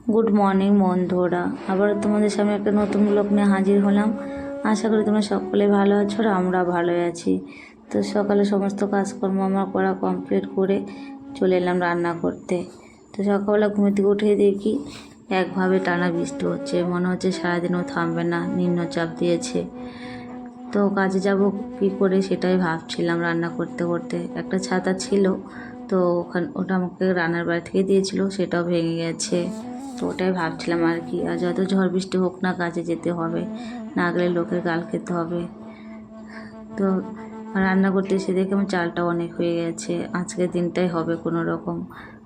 Good morning বন্ধুরা, আবার তোমাদের সামনে একটা নতুন ব্লগ নিয়ে হাজির হলাম। আশা করি তোমরা সকলে ভালো আছো আর আমরা ভালোই আছি। তো সকালে সমস্ত কাজকর্ম আমার করা কমপ্লিট করে চলে এলাম রান্না করতে। তো সকালবেলা ঘুম থেকে উঠে দেখি একভাবে টানা বৃষ্টি হচ্ছে, মনে হচ্ছে সারাদিনও থামবে না, নিম্নচাপ দিয়েছে। তো কাজে যাব কি করে সেটাই ভাবছিলাম। রান্না করতে করতে একটা ছাতা ছিল, তো ওটা আমাকে রান্নার বাড়ি থেকে দিয়েছিল, সেটাও ভেঙে গেছে। তো ওটাই ভাবছিলাম আর কি, আর যত ঝড় বৃষ্টি হোক না কাজে যেতে হবে, না গেলে লোকের গাল খেতে হবে। তো রান্না করতে এসে দেখে আমার চালটা অনেক হয়ে গেছে, আজকের দিনটাই হবে কোনো রকম,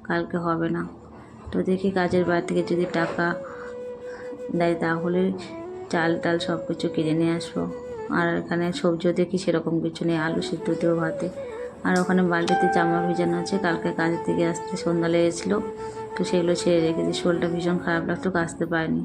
কালকে হবে না। তো দেখি কাজের বাড়ি থেকে যদি টাকা দেয় তাহলে চাল টাল সব কিছু কিনে নিয়ে আসবো। আর এখানে সবজিও দেখি সেরকম কিছু নেই, আলু সিদ্ধ দিয়েও ভাতে। আর ওখানে বালতিতে জামা ভিজানো আছে, কালকে কাজের থেকে আসতে সন্ধ্যা লেগেছিলো, তো সেগুলো ছেড়ে রেখেছি। শরীরটা ভীষণ খারাপ লাগতো, কাচতে পারিনি।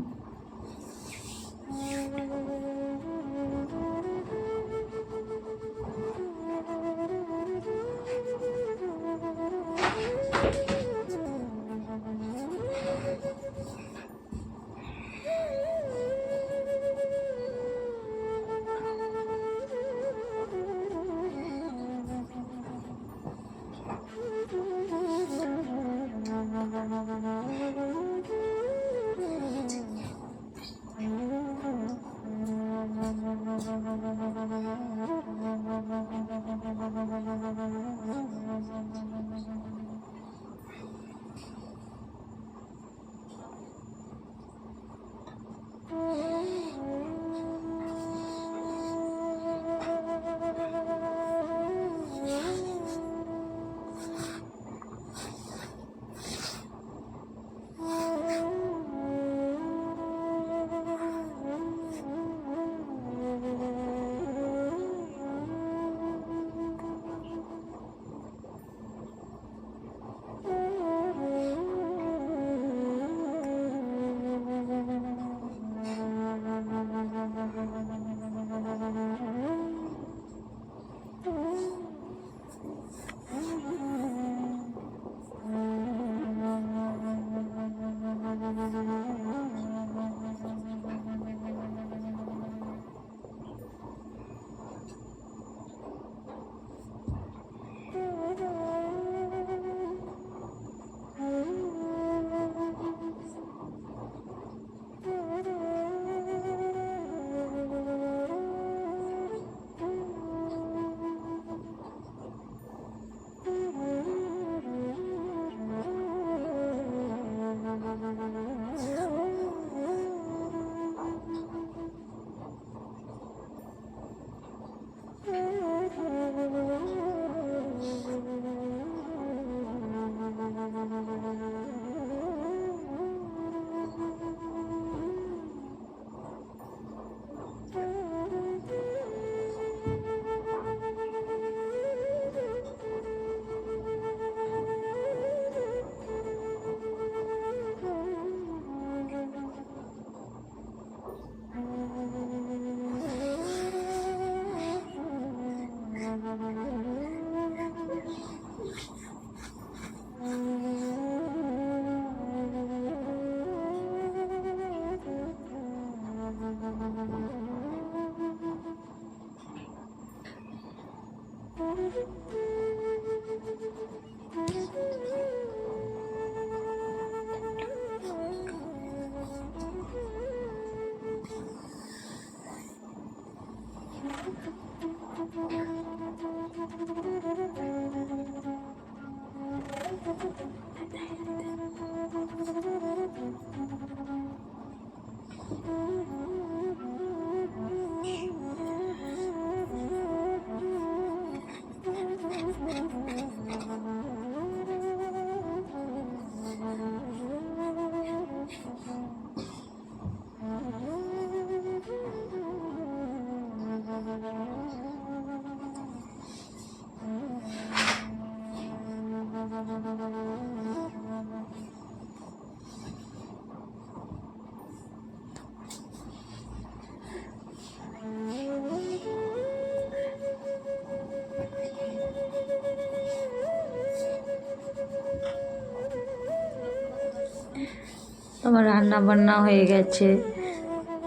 আমার রান্না বান্না হয়ে গেছে।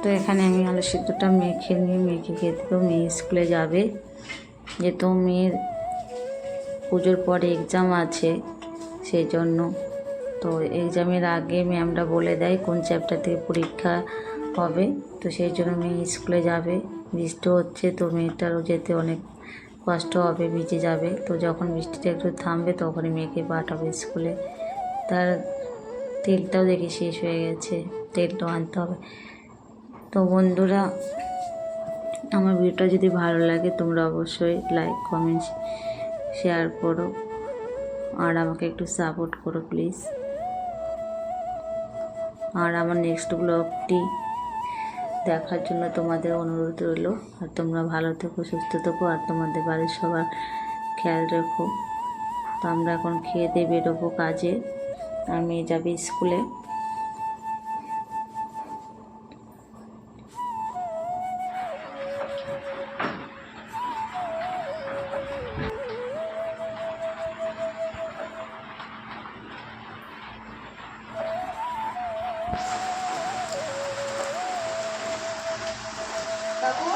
তো এখানে আমি আলু সিদ্ধটা মেখে নিয়ে মেয়েকে খেয়ে দেবো। মেয়ে স্কুলে যাবে, যেহেতু মেয়ের পুজোর পরে এক্সাম আছে সেই জন্য। তো এক্সামের আগে ম্যামরা বলে দেয় কোন চ্যাপ্টার থেকে পরীক্ষা হবে, তো সেই জন্য মেয়ে স্কুলে যাবে। বৃষ্টি হচ্ছে, তো মেয়েটারও যেতে অনেক কষ্ট হবে, ভিজে যাবে। তো যখন বৃষ্টিটা একটু থামবে তখনই মেয়েকে পাঠাবে স্কুলে। তার তেলটাও দেখি শেষ হয়ে গেছে, তেলটাও আনতে হবে। তো বন্ধুরা, আমার ভিডিওটা যদি ভালো লাগে তোমরা অবশ্যই লাইক কমেন্ট শেয়ার করো আর আমাকে একটু সাপোর্ট করো প্লিজ। আর আমার নেক্সট ব্লগটি দেখার জন্য তোমাদের অনুরোধ রইল। আর তোমরা ভালো থেকো, সুস্থ থেকো, আর তোমাদের বাড়ির সবার খেয়াল রেখো। তো আমরা এখন খেয়ে দিয়ে বেরোবো কাজে, আর মেয়ে যাবে স্কুলে। বাবু